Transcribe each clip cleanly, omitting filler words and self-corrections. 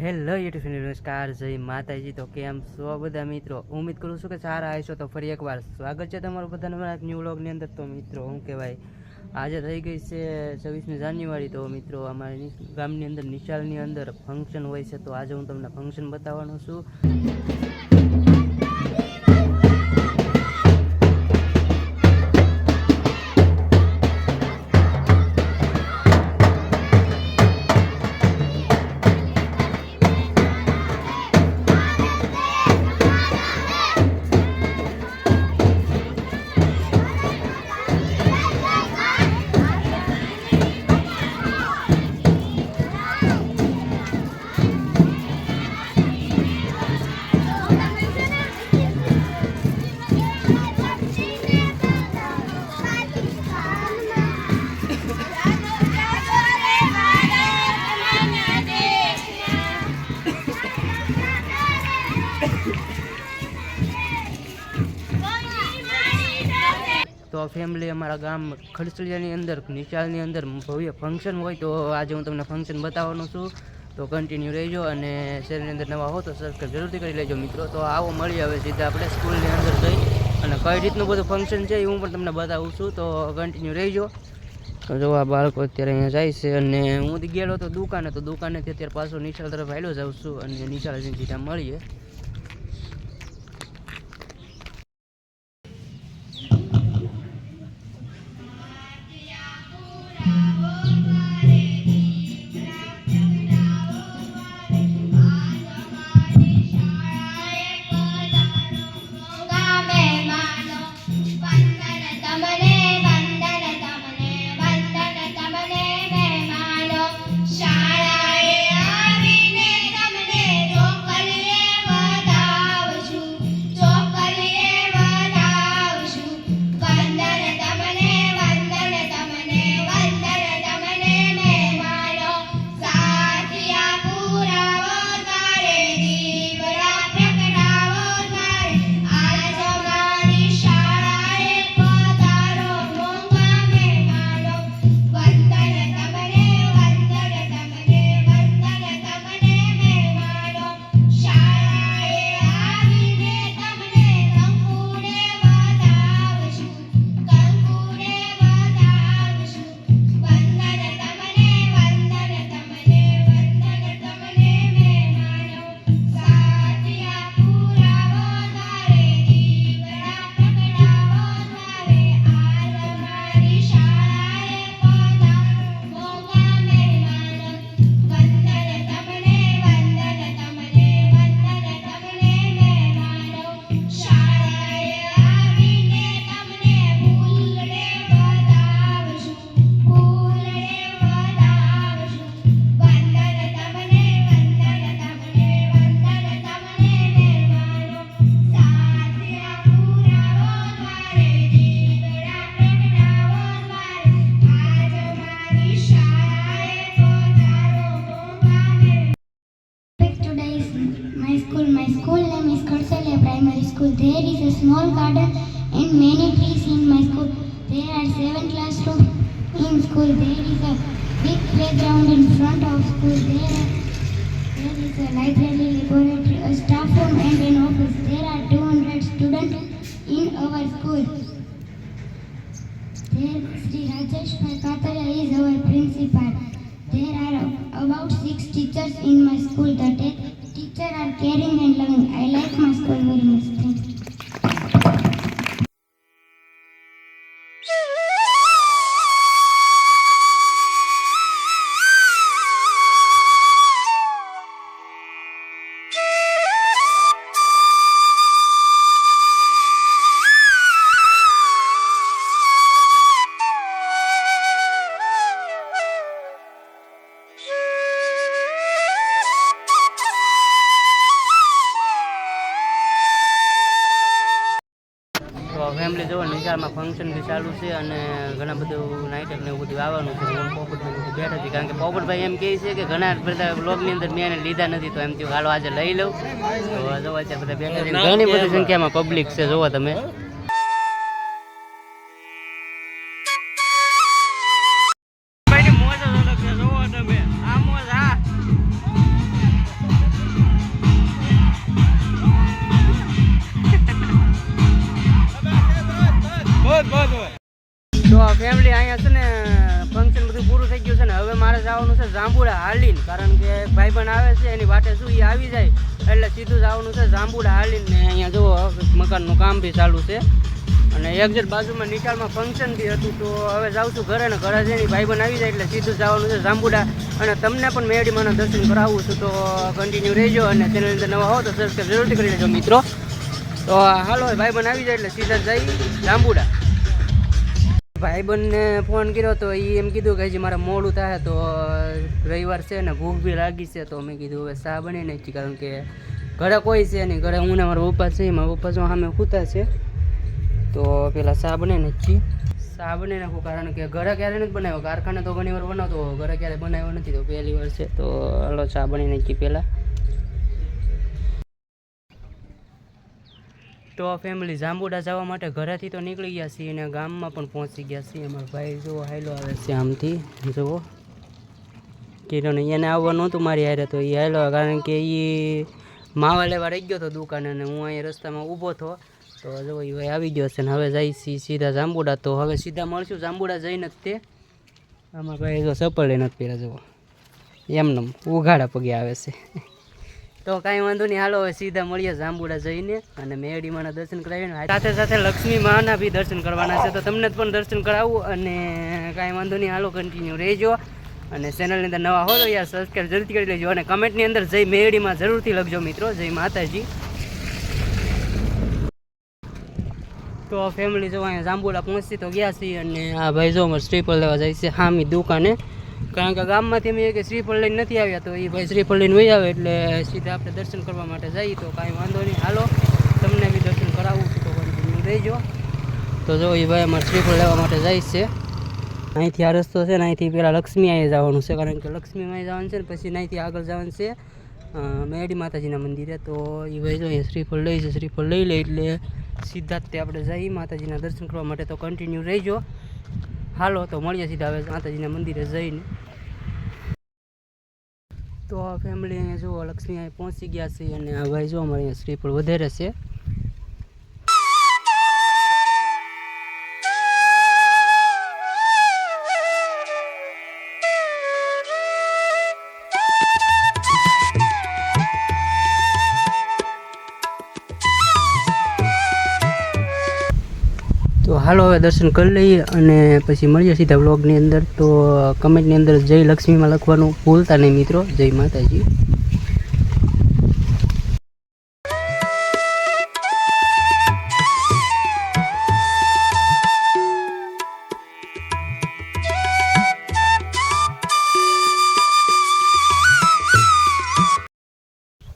Hello YouTube નમસ્કાર, જય માતાજી। તો કેમ છો બધા મિત્રો? ઉમ્મીદ કરું છું કે સારા હશો। તો ફરી એકવાર સ્વાગત છે તમારું બધાનું મારા ન્યૂ વ્લોગની અંદર। તો મિત્રો હું કહેવાય આજે થઈ ગઈ છે 26મી જાન્યુઆરી। તો મિત્રો અમારી ગામની અંદર નિશાળની અંદર ફંક્શન હોય છે। તો આજે હું તમને ફંક્શન બતાવવાનો છું। તો ફેમિલી અમારા ગામ ખડસલિયાની અંદર નિશાળની અંદર ભવ્ય ફંક્શન હોય। તો આજે હું તમને ફંક્શન બતાવવાનો છું। તો કન્ટિન્યુ રહેજો અને શહેરની અંદર નવા હો તો સબસ્ક્રાઈબ જરૂરથી કરી લેજો મિત્રો। તો આવો મળીએ હવે સીધા આપણે સ્કૂલની અંદર જઈ અને કઈ રીતનું બધું ફંક્શન છે એ હું પણ તમને બતાવું છું। તો કન્ટિન્યુ રહેજો। તો જો આ બાળકો અત્યારે અહીંયા જાય છે અને હું ગયેલો તો દુકાનેથી અત્યારે પાછો નિશાળ તરફ આવેલો જાઉં છું અને નિશાળ જઈને સીધા મળીએ। My school name is Khadsalia Primary School. There is a small garden and many trees in my school. There are 7 classrooms in school. There is a big playground in front of school. There is a library, laboratory, a staff room and an office. There are 200 students in our school. There Sri Rajesh Kataria is our principal. There are about 6 teachers in my school. The teachers are caring and loving. I like my school very much. Thank you. Family જોવો નિશાળમાં function બી ચાલુ છે અને ઘણા બધું નાઇટક ને એવું બધું આવવાનું છે। હું પોપટને બધું બેઠા હતી કારણ કે પોપટભાઈ એમ કહે છે કે ઘણા બધા બ્લોગની અંદર મેં એને લીધા નથી, તો એમ થયું હાલો આજે લઈ લઉં। તો જોવો અત્યારે બધા બેઠા છે, ઘણી બધી સંખ્યામાં પબ્લિક છે જોવો તમે। હવે મારે જવાનું છે જાંબુડા હાલીને, કારણ કે ભાઈબંધ આવે છે એની વાટે શું એ આવી જાય એટલે સીધું જવાનું છે જાંબુડા હાલીને. ને અહીંયા જુઓ મકાનનું કામ બી ચાલુ છે અને એક્ઝેક્ટ બાજુમાં નિશાળમાં ફંક્શન બી હતું. તો હવે જાઉં છું ઘરે ને ઘરે જઈને ભાઈબંધ આવી જાય એટલે સીધું જવાનું છે જાંબુડા. અને તમને પણ મેડીમાના દર્શન કરાવું છું, તો કન્ટિન્યુ રહેજો અને ચેનલ અંદર નવા હો તો સબસ્ક્રાઈબ જરૂરથી કરી લેજો મિત્રો. તો હાલો ભાઈબંધ આવી જાય એટલે સીધા જઈ જાંબુડા. ભાઈબંધને ફોન કર્યો તો એ એમ કીધું કે હજી મારે મોડું થાય, તો રવિવાર છે ને ભૂખ બી લાગી છે, તો મેં કીધું હવે ચા બની નાખી, કારણ કે ઘરે કોઈ છે નહીં. ઘરે હું ને મારા પપ્પા છે, મારા પપ્પા જો સામે સૂતા છે, તો પેલા ચા બનાવી નાખી. ચા બનાવી નાખું કારણ કે ઘરે ક્યારે નથી બનાવ્યો, કારખાને તો ઘણી વાર બનાવતો, ઘરે ક્યારે બનાવ્યો નથી, તો પહેલી વાર છે. તો હાલો ચા બની નાખી પહેલાં. તો ફેમિલી જાંબુડા જવા માટે ઘરેથી તો નીકળી ગયા છીએ અને ગામમાં પણ પહોંચી ગયા છીએ. અમારો ભાઈ જુઓ હાયલો આવે છે આમથી, જુઓ કીધું ને એને આવવાનું હતું મારી હારે, તો એ હાયલો કારણ કે એ માવા લેવા રહી ગયો હતો દુકાને અને હું અહીંયા રસ્તામાં ઊભો હતો. તો જો એ ભાઈ આવી ગયો છે ને હવે જાય છીએ સીધા જાંબુડા. તો હવે સીધા મળશું જાંબુડા જઈને જ તે. અમારા ભાઈ જો ચપ્પલ લઈને જ પહેલા જુઓ એમને ઉઘાડા પગે આવે છે. તો કાંઈ વાંધો નહીં, હાલો હવે સીધા મળીએ જાંબુડા જઈને અને મેડીમાના દર્શન કરાવીને સાથે સાથે લક્ષ્મી માના બી દર્શન કરવાના છે, તો તમને પણ દર્શન કરાવું. અને કાંઈ વાંધો નહીં, હાલો કન્ટિન્યુ રહેજો અને ચેનલની અંદર નવા હો તો યાર સબસ્ક્રાઈબ જરૂરથી કરી લેજો અને કમેન્ટની અંદર જય મેડીમાં જરૂરથી લખજો મિત્રો. જય માતાજી. તો ફેમિલી જો અહીંયા જાંબુડા પહોંચી તો ગયા છીએ અને આ ભાઈ જો અમારે શ્રીફળ લેવા જાય છે હામી દુકાને, કારણ કે ગામમાંથી અમે કે શ્રીફળ લઈને નથી આવ્યા, તો એ ભાઈ શ્રીફળ લઈને વહી આવે એટલે સીધા આપણે દર્શન કરવા માટે જઈએ. તો કાંઈ વાંધો નહીં, હાલો તમને બી દર્શન કરાવું છું, તો કન્ટિન્યુ રહેજો. તો જો એ ભાઈ અમારે શ્રીફળ લેવા માટે જાય છે. અહીંથી આ રસ્તો છે ને, અહીંથી પહેલાં લક્ષ્મી અહીં જવાનું છે, કારણ કે લક્ષ્મીમાં જવાનું છે ને પછી અહીંથી આગળ જવાનું છે મેડી માતાજીના મંદિરે. તો એ ભાઈ જો અહીંયા શ્રીફળ લઈ છે, શ્રીફળ લઈ લે એટલે સીધા જ તે આપણે જઈએ માતાજીના દર્શન કરવા માટે. તો કન્ટિન્યુ રહેજો, હાલો તો મળીએ સીધા હવે માતાજીના મંદિરે જઈને. તો આ ફેમિલી અહીંયા જુઓ લક્ષ્મી અહીં પહોંચી ગયા છે અને આ ભાઈ જો અમારે અહીંયા શ્રીફળ વધારે છે. તો હાલો હવે દર્શન કરી લઈએ અને પછી મળીએ સીધા વ્લોગની અંદર. તો કમેન્ટની અંદર જય લક્ષ્મીમાં લખવાનું ભૂલતા નહીં મિત્રો. જય માતાજી.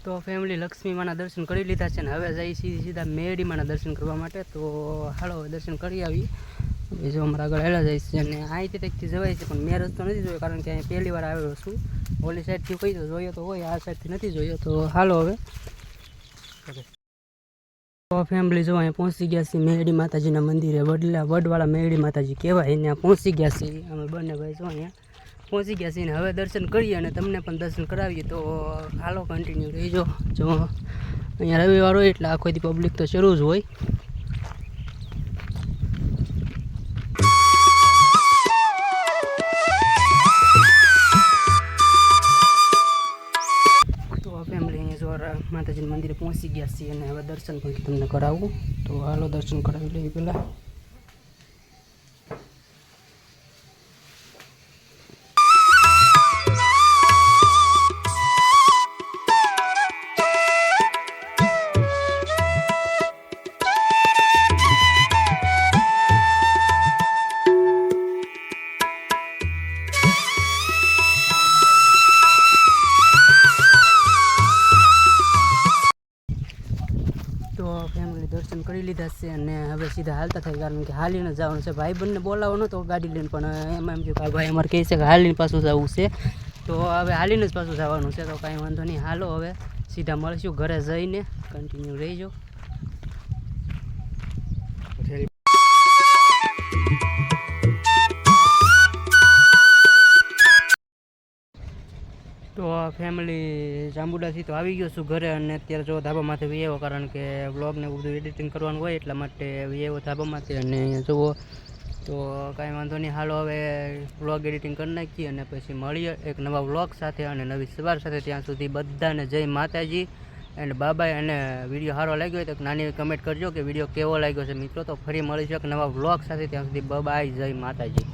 તો ફેમિલી લક્ષ્મી માના દર્શન કરી લીધા છે ને હવે જઈ સીધા મેડી માના દર્શન કરવા માટે. તો હાલો દર્શન કરી આવી. જો અમારા આગળ હેલા જાય છે અને અહીંથી કંઈકથી જવાય છે, પણ મેં રસ્તો નથી જોયો કારણ કે અહીં પહેલી વાર આવ્યો છું. ઓલી સાઈડથી કહી દો જોયો તો હોય, આ સાઈડથી નથી જોયો. તો હાલો હવે. તો ફેમિલી જો અહીંયા પહોંચી ગયા છીએ મેડી માતાજીના મંદિરે. વડવાળા મેડી માતાજી કહેવાય, એને પહોંચી ગયા છીએ અમે બંને ભાઈ જો અહીંયા પહોંચી ગયા છીએ ને હવે દર્શન કરીએ અને તમને પણ દર્શન કરાવીએ. તો હાલો કન્ટિન્યુ રહીજો. જો અહીંયા રવિવાર હોય એટલે આખો દી પબ્લિક તો શરૂ જ હોય. તો ફેમિલી અહીંયા જો માતાજીના મંદિરે પહોંચી ગયા છીએ અને હવે દર્શન પણ તમને કરાવું. તો હાલો દર્શન કરાવી લઈએ પહેલાં. ફેમિલી દર્શન કરી લીધા છે અને હવે સીધા હાલતા થાય, કારણ કે હાલીને જવાનું છે. ભાઈબંધને બોલાવવાનો તો ગાડી લઈને, પણ એમાં એમ થયું કે ભાઈ અમારે કહે છે કે હાલીને પાછું જવું છે, તો હવે હાલીને જ પાછું જવાનું છે. તો કાંઈ વાંધો નહીં, હાલો હવે સીધા મળીશું ઘરે જઈને. કન્ટિન્યુ રહીજો. તો ફેમિલી જાંબુડાથી તો આવી ગયો છું ઘરે અને અત્યારે જો ધાબામાંથી વિયેવો, કારણ કે વ્લોગને બધું એડિટિંગ કરવાનું હોય એટલા માટે વિયેવો ધાબામાંથી. અને અહીંયા જુઓ તો કાંઈ વાંધો નહીં, હાલો હવે વ્લોગ એડિટિંગ કરી નાખીએ અને પછી મળીએ એક નવા વ્લોગ સાથે અને નવી સવાર સાથે. ત્યાં સુધી બધાને જય માતાજી એન્ડ બાબાય. અને વિડીયો સારો લાગ્યો હોય તો નાની કમેન્ટ કરજો કે વિડીયો કેવો લાગ્યો છે મિત્રો. તો ફરી મળીશું એક નવા વ્લોગ સાથે. ત્યાં સુધી બાય, જય માતાજી.